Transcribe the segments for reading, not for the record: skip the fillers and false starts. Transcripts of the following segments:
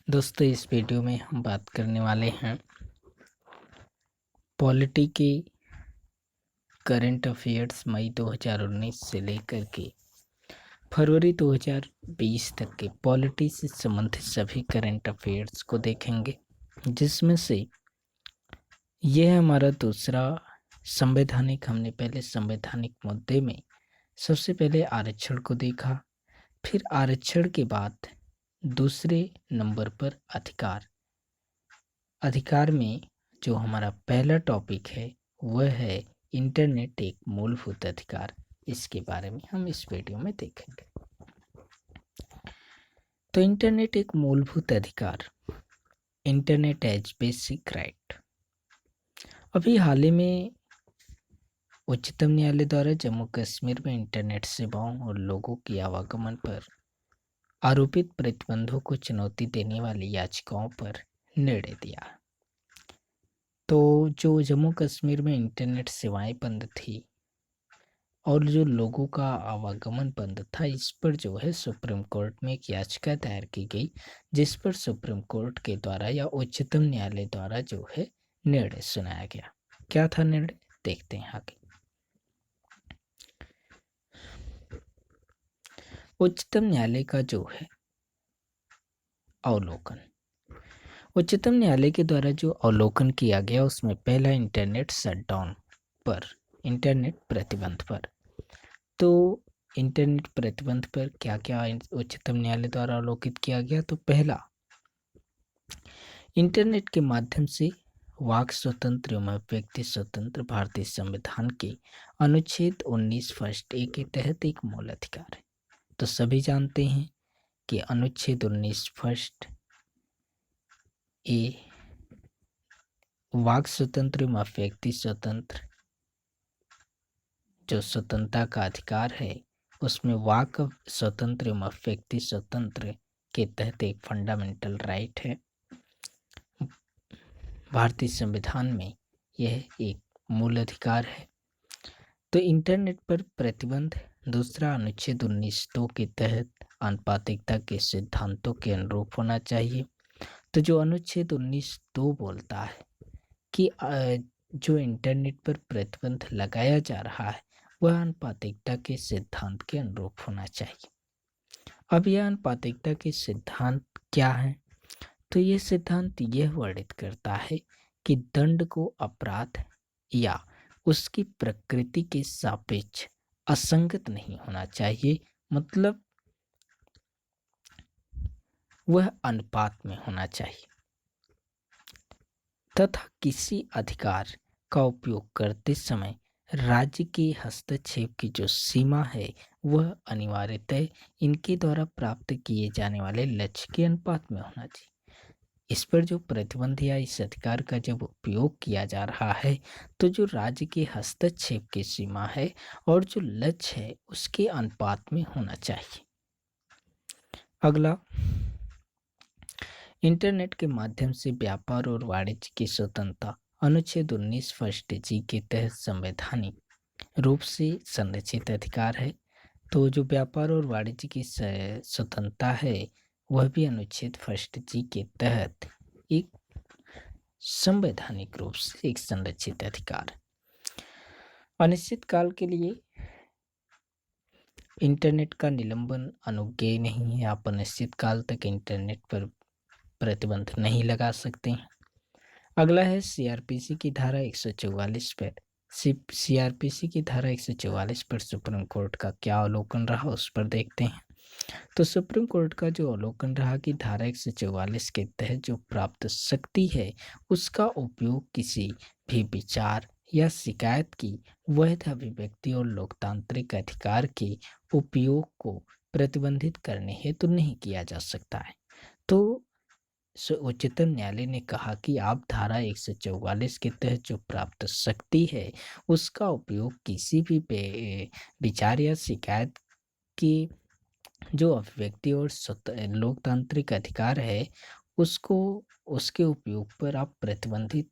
दोस्तों इस वीडियो में हम बात करने वाले हैं पॉलिटी के करंट अफेयर्स मई 2019 से लेकर के फरवरी 2020 तक के पॉलिटी से संबंधित सभी करंट अफेयर्स को देखेंगे, जिसमें से यह हमारा दूसरा संवैधानिक। हमने पहले संवैधानिक मुद्दे में सबसे पहले आरक्षण को देखा, फिर आरक्षण के बाद दूसरे नंबर पर अधिकार में जो हमारा पहला टॉपिक है वह है इंटरनेट एक मूलभूत अधिकार। इसके बारे में हम इस वीडियो में देखेंगे। तो इंटरनेट एक मूलभूत अधिकार, इंटरनेट एज बेसिक राइट। अभी हाल ही में उच्चतम न्यायालय द्वारा जम्मू कश्मीर में इंटरनेट सेवाओं और लोगों की आवागमन पर आरोपित प्रतिबंधों को चुनौती देने वाली याचिकाओं पर निर्णय दिया। तो जो जम्मू कश्मीर में इंटरनेट सेवाएं बंद थी और जो लोगों का आवागमन बंद था, इस पर जो है सुप्रीम कोर्ट में एक याचिका दायर की गई, जिस पर सुप्रीम कोर्ट के द्वारा या उच्चतम न्यायालय द्वारा जो है निर्णय सुनाया गया। क्या था निर्णय, देखते हैं आगे। उच्चतम न्यायालय का जो है अवलोकन, उच्चतम न्यायालय के द्वारा जो अवलोकन किया गया उसमें पहला इंटरनेट शटडाउन पर, इंटरनेट प्रतिबंध पर। तो इंटरनेट प्रतिबंध पर क्या क्या उच्चतम न्यायालय द्वारा अवलोकित किया गया। तो पहला, इंटरनेट के माध्यम से वाक स्वतंत्र एवं व्यक्ति स्वतंत्र भारतीय संविधान के अनुच्छेद 19 फर्स्ट ए के तहत एक मूल अधिकार है। तो सभी जानते हैं कि अनुच्छेद 19 फर्स्ट ए वाक स्वतंत्र एवं व्यक्ति स्वतंत्र जो स्वतंत्रता का अधिकार है, उसमें वाक स्वतंत्र एवं व्यक्ति स्वतंत्र के तहत एक फंडामेंटल राइट है। भारतीय संविधान में यह एक मूल अधिकार है। तो इंटरनेट पर प्रतिबंध दूसरा, अनुच्छेद 19(2) के तहत आनुपातिकता के सिद्धांतों के अनुरूप होना चाहिए। तो जो अनुच्छेद 19(2) बोलता है कि जो इंटरनेट पर प्रतिबंध लगाया जा रहा है वह आनुपातिकता के सिद्धांत के अनुरूप होना चाहिए। अब यह आनुपातिकता के सिद्धांत क्या है। तो यह सिद्धांत यह वर्णित करता है कि दंड को अपराध या उसकी प्रकृति के सापेक्ष असंगत नहीं होना चाहिए, मतलब वह अनुपात में होना चाहिए, तथा किसी अधिकार का उपयोग करते समय राज्य के हस्तक्षेप की जो सीमा है वह अनिवार्यतः इनके द्वारा प्राप्त किए जाने वाले लक्ष्य के अनुपात में होना चाहिए। इस पर जो प्रतिबंध या इस अधिकार का जब उपयोग किया जा रहा है तो जो राज्य के हस्तक्षेप की सीमा है और जो लक्ष्य है उसके अनुपात में होना चाहिए। अगला, इंटरनेट के माध्यम से व्यापार और वाणिज्य की स्वतंत्रता अनुच्छेद 19 फर्स्ट जी के तहत संवैधानिक रूप से संरक्षित अधिकार है। तो जो व्यापार और वाणिज्य की स्वतंत्रता है वह भी अनुच्छेद फर्स्ट जी के तहत एक संवैधानिक रूप से एक संरक्षित अधिकार। अनिश्चित काल के लिए इंटरनेट का निलंबन अनुज्ञेय नहीं है। आप अनिश्चित काल तक इंटरनेट पर प्रतिबंध नहीं लगा सकते हैं। अगला है सीआरपीसी की धारा 144 पर। सीआरपीसी की धारा 144 पर सुप्रीम कोर्ट का क्या अवलोकन रहा उस पर देखते हैं। तो सुप्रीम कोर्ट का जो अवलोकन रहा कि धारा 144 के तहत जो प्राप्त शक्ति है उसका उपयोग किसी भी विचार या शिकायत की वैध अभिव्यक्ति और लोकतांत्रिक अधिकार के उपयोग को प्रतिबंधित करने हेतु नहीं किया जा सकता है। तो उच्चतम न्यायालय ने कहा कि आप धारा 144 के तहत जो प्राप्त शक्ति है उसका उपयोग किसी भी विचार या शिकायत की जो अभिव्यक्ति और लोकतांत्रिक अधिकार है उसको उसके उपयोग पर आप प्रतिबंधित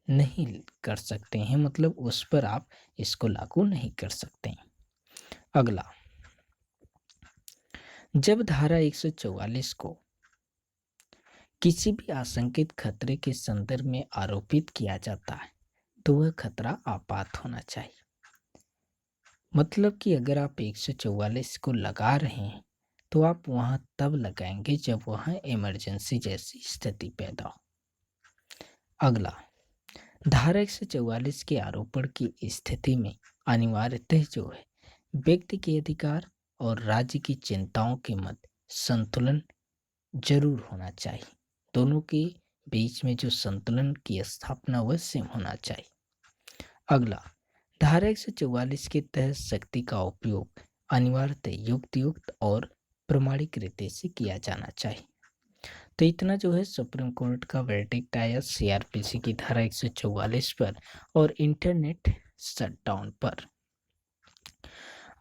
नहीं कर सकते हैं, मतलब उस पर आप इसको लागू नहीं कर सकते हैं। अगला, जब धारा 144 को किसी भी आशंकित खतरे के संदर्भ में आरोपित किया जाता है तो वह खतरा आपात होना चाहिए। मतलब कि अगर आप 144 को लगा रहे हैं तो आप वहां तब लगाएंगे जब वहां इमरजेंसी जैसी स्थिति पैदा हो। अगला, धारा 144 के आरोपण की स्थिति में अनिवार्यतः जो है व्यक्ति के अधिकार और राज्य की चिंताओं के मध्य संतुलन जरूर होना चाहिए। दोनों के बीच में जो संतुलन की स्थापना अवश्य होना चाहिए। अगला, धारा 144 के तहत शक्ति का उपयोग अनिवार्यतः युक्त और प्रमाणिक रीति से किया जाना चाहिए। तो इतना जो है सुप्रीम कोर्ट का वर्डिक्ट आया सीआरपीसी की धारा 144 पर और इंटरनेट शटडाउन पर।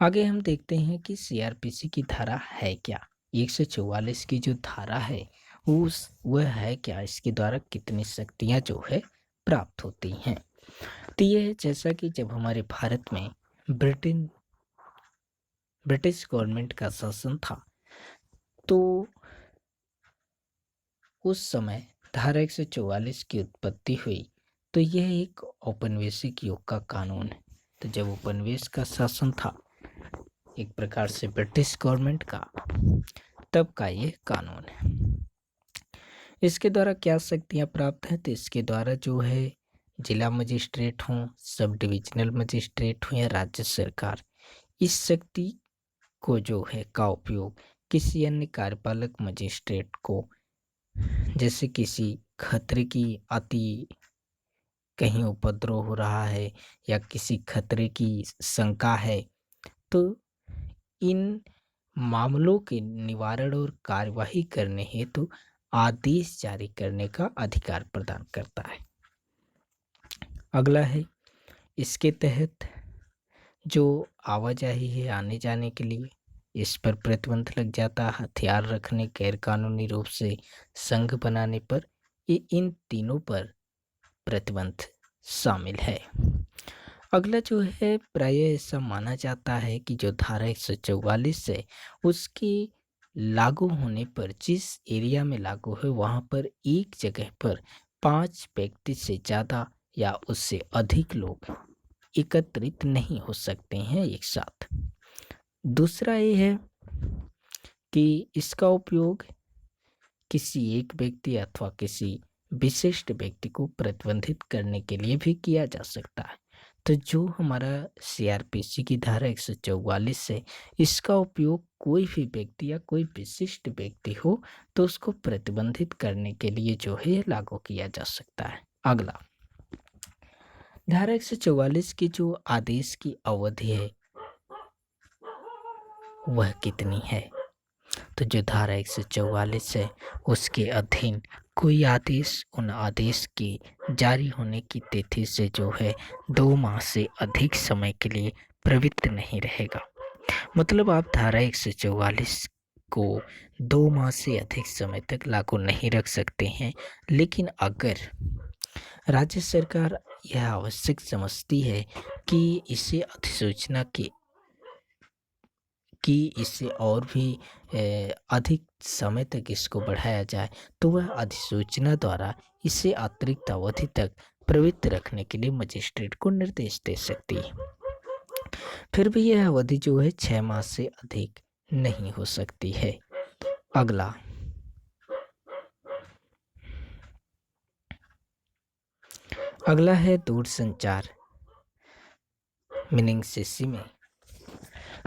आगे हम देखते हैं कि सीआरपीसी की धारा है क्या। 144 की जो धारा है वह है क्या, इसके द्वारा कितनी शक्तियां जो है प्राप्त होती हैं। तो ये है जैसा कि जब हमारे भारत में ब्रिटिश गवर्नमेंट का शासन था तो उस समय धारा 144 की उत्पत्ति हुई। तो यह एक औपनिवेशिक युग का कानून है। तो जब उपनिवेश का शासन था एक प्रकार से ब्रिटिश गवर्नमेंट का, तब का ये कानून है। इसके द्वारा क्या शक्तियां प्राप्त हैं, तो इसके द्वारा जो है जिला मजिस्ट्रेट हों, सब डिविजनल मजिस्ट्रेट हों या राज्य सरकार, इस शक्ति को जो है का उपयोग किसी अन्य कार्यपालक मजिस्ट्रेट को, जैसे किसी खतरे की अति कहीं उपद्रव हो रहा है या किसी खतरे की शंका है, तो इन मामलों के निवारण और कार्यवाही करने हेतु आदेश जारी करने का अधिकार प्रदान करता है। अगला है, इसके तहत जो आवाजाही है आने जाने के लिए, इस पर प्रतिबंध लग जाता है। हथियार रखने, गैरकानूनी रूप से संघ बनाने पर, ये इन तीनों पर प्रतिबंध शामिल है। अगला जो है, प्रायः ऐसा माना जाता है कि जो धारा 144 है उसके लागू होने पर, जिस एरिया में लागू है वहां पर एक जगह पर 5 व्यक्ति से ज़्यादा या उससे अधिक लोग एकत्रित नहीं हो सकते हैं एक साथ। दूसरा ये है कि इसका उपयोग किसी एक व्यक्ति अथवा किसी विशिष्ट व्यक्ति को प्रतिबंधित करने के लिए भी किया जा सकता है। तो जो हमारा सीआरपीसी की धारा 144 है, इसका उपयोग कोई भी व्यक्ति या कोई विशिष्ट व्यक्ति हो तो उसको प्रतिबंधित करने के लिए जो है लागू किया जा सकता है। अगला, धारा 144 की जो आदेश की अवधि है वह कितनी है, तो जो धारा 144 है उसके अधीन कोई आदेश उन आदेश के जारी होने की तिथि से जो है 2 माह से अधिक समय के लिए प्रवृत्त नहीं रहेगा। मतलब आप धारा 144 को 2 माह से अधिक समय तक लागू नहीं रख सकते हैं। लेकिन अगर राज्य सरकार यह आवश्यक समझती है कि इसे अधिसूचना कि इससे और भी अधिक समय तक इसको बढ़ाया जाए, तो वह अधिसूचना द्वारा इसे अतिरिक्त अवधि तक प्रवृत्त रखने के लिए मजिस्ट्रेट को निर्देश दे सकती है। फिर भी यह अवधि जो है 6 माह से अधिक नहीं हो सकती है। अगला है दूरसंचार मीनिंग सीसी में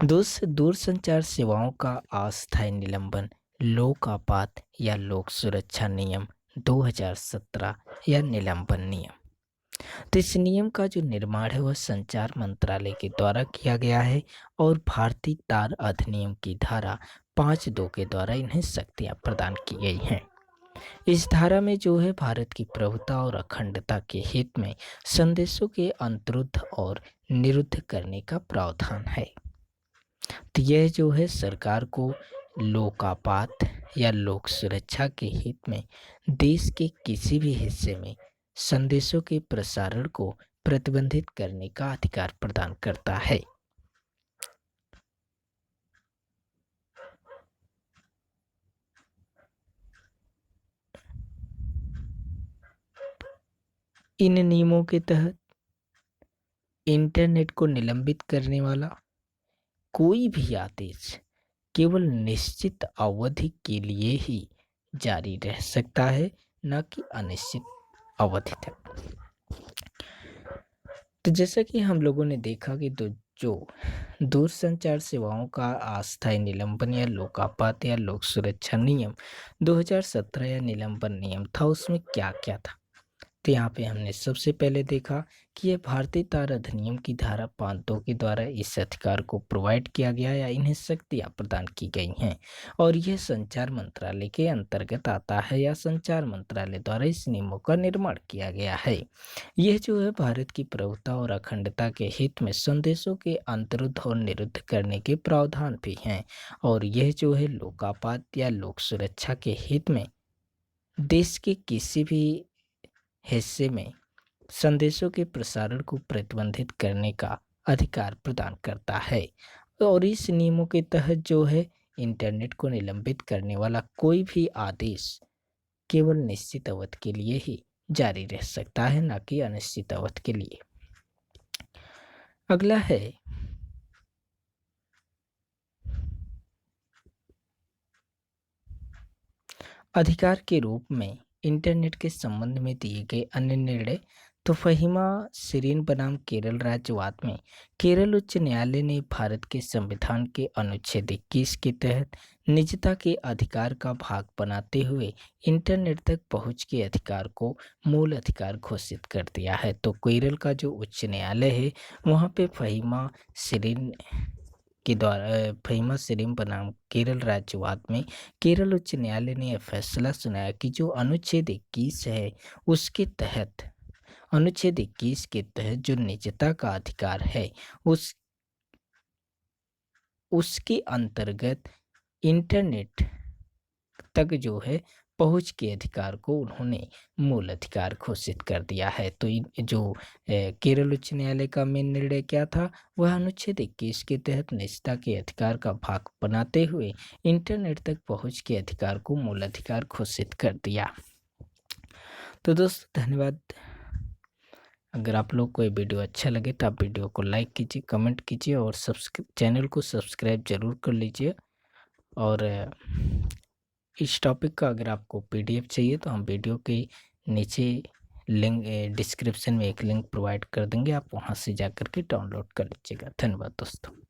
दूरसंचार सेवाओं का अस्थायी निलंबन लोक आपात या लोक सुरक्षा नियम 2017 या निलंबन नियम। तो इस नियम का जो निर्माण है वह संचार मंत्रालय के द्वारा किया गया है और भारतीय तार अधिनियम की धारा 5(2) के द्वारा इन्हें शक्तियां प्रदान की गई हैं। इस धारा में जो है भारत की प्रभुता और अखंडता के हित में संदेशों के अंतरुद्ध और निरुद्ध करने का प्रावधान है। तो यह जो है सरकार को लोकापात या लोक सुरक्षा के हित में देश के किसी भी हिस्से में संदेशों के प्रसारण को प्रतिबंधित करने का अधिकार प्रदान करता है। इन नियमों के तहत इंटरनेट को निलंबित करने वाला कोई भी आदेश केवल निश्चित अवधि के लिए ही जारी रह सकता है, न कि अनिश्चित अवधि तक। तो जैसा कि हम लोगों ने देखा कि जो दूरसंचार सेवाओं का अस्थायी निलंबन या लोकापात या लोक सुरक्षा नियम 2017 या निलंबन नियम था, उसमें क्या क्या था। तो यहाँ पे हमने सबसे पहले देखा कि यह भारतीय तार अधिनियम की धारा 5(2) के द्वारा इस अधिकार को प्रोवाइड किया गया या इन्हें शक्तियाँ प्रदान की गई हैं और यह संचार मंत्रालय के अंतर्गत आता है या संचार मंत्रालय द्वारा इस नियमों का निर्माण किया गया है। यह जो है भारत की प्रभुता और अखंडता के हित में संदेशों के अंतरुद्ध और निरुद्ध करने के प्रावधान भी हैं और यह जो है लोकापात या लोक सुरक्षा के हित में देश के किसी भी हिस्से में संदेशों के प्रसारण को प्रतिबंधित करने का अधिकार प्रदान करता है और इस नियमों के तहत जो है इंटरनेट को निलंबित करने वाला कोई भी आदेश केवल निश्चित अवधि के लिए ही जारी रह सकता है, न कि अनिश्चित अवधि के लिए। अगला है अधिकार के रूप में इंटरनेट के संबंध में दिए गए अन्य निर्णय। तो फहीमा सिरीन बनाम केरल राज्यवाद में केरल उच्च न्यायालय ने भारत के संविधान के अनुच्छेद 21 के तहत निजता के अधिकार का भाग बनाते हुए इंटरनेट तक पहुंच के अधिकार को मूल अधिकार घोषित कर दिया है। तो केरल का जो उच्च न्यायालय है वहाँ पे फहीमा सिरीन के द्वारा फहीमा सिरीन बनाम केरल राज्यवाद में केरल उच्च न्यायालय ने यह फैसला सुनाया कि जो अनुच्छेद 21 है उसके तहत अनुच्छेद 21 के तहत जो निजता का अधिकार है उसके अंतर्गत इंटरनेट तक जो है पहुंच के अधिकार को उन्होंने मूल अधिकार घोषित कर दिया है। तो केरल उच्च न्यायालय का मेन निर्णय क्या था, वह अनुच्छेद 21 के तहत निजता के अधिकार का भाग बनाते हुए इंटरनेट तक पहुंच के अधिकार को मूल अधिकार घोषित कर दिया। तो दोस्तों धन्यवाद। अगर आप लोग को ये वीडियो अच्छा लगे तो आप वीडियो को लाइक कीजिए, कमेंट कीजिए और चैनल को सब्सक्राइब जरूर कर लीजिए। और इस टॉपिक का अगर आपको पीडीएफ चाहिए तो हम वीडियो के नीचे लिंक डिस्क्रिप्शन में एक लिंक प्रोवाइड कर देंगे, आप वहां से जाकर के डाउनलोड कर लीजिएगा। धन्यवाद दोस्तों।